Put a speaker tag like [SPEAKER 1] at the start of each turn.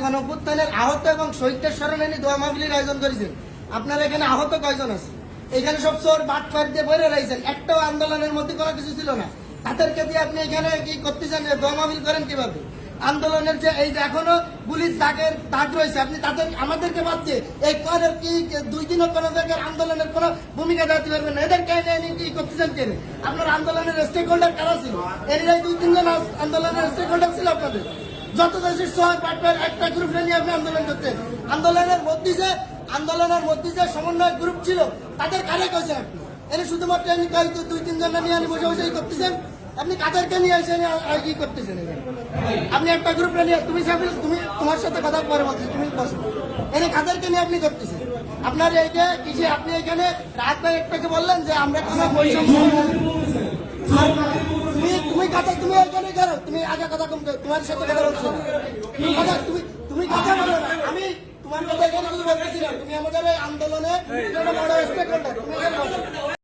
[SPEAKER 1] গণঅভ্যুত্থানের আহত এবং শহীদদের স্মরণে নিয়ে দোয়া মাহফিলের আয়োজন করেছেন। আপনারা এখানে আহত কয়জন আছে? এখানে সব চোর বাটপাট দিয়ে বইরে রয়েছেন, একটাও আন্দোলনের মধ্যে কোনো কিছু ছিল না। তাদেরকে দিয়ে আপনি এখানে কি করতেছেন? দোয়া মাহফিল করেন কিভাবে? আন্দোলনের যে এই যে এখনো গুলির দাগ রয়েছে, আপনি তাদের আমাদেরকে বাদ দিয়ে এই করের কি 2 দিনও কোনো জায়গায় আন্দোলনের কোনো ভূমিকা দেখাতে পারবেন না। এদের কেন কি করতেছেন? কেন আপনার আন্দোলনের স্টেক হোল্ডার কারা ছিল? এরাই 2-3 জন আন্দোলনের স্টেক হোল্ডার ছিল আপনাদের। যত দেশের শহর পাটপাট একটা গ্রুপ নিয়ে আপনি আন্দোলন করতেন। আন্দোলনের মধ্যে যে সমন্বয় গ্রুপ ছিল তাদের কারে কইছেন আপনি? এর শুধুমাত্র আমি 2-3 জন নিয়ে আমি বসে বসে করতেছেন। আপনি কাদেরকে নিয়ে এসে কি করতেছেন? আপনি একটা গ্রুপ নিয়ে তুমি তোমার সাথে কথা পরে বলছি, তুমি বসো। এনে কাদেরকে নিয়ে আপনি করতেছেন? আপনার এইটা কিছু আপনি এখানে রাত ভাই একটাকে বললেন যে আমরা কোনো বৈষম্য তুমি কথা তুমি এখানে করো, তুমি আগে কথা কম করো, তোমার সাথে কথা বলছো তুমি কথা বলো না। আমি তোমার কথা এখানে কিছু বলতেছি না। তুমি আমাদের আন্দোলনে বড় স্টেক হোল্ডার, তুমি এখানে বসো।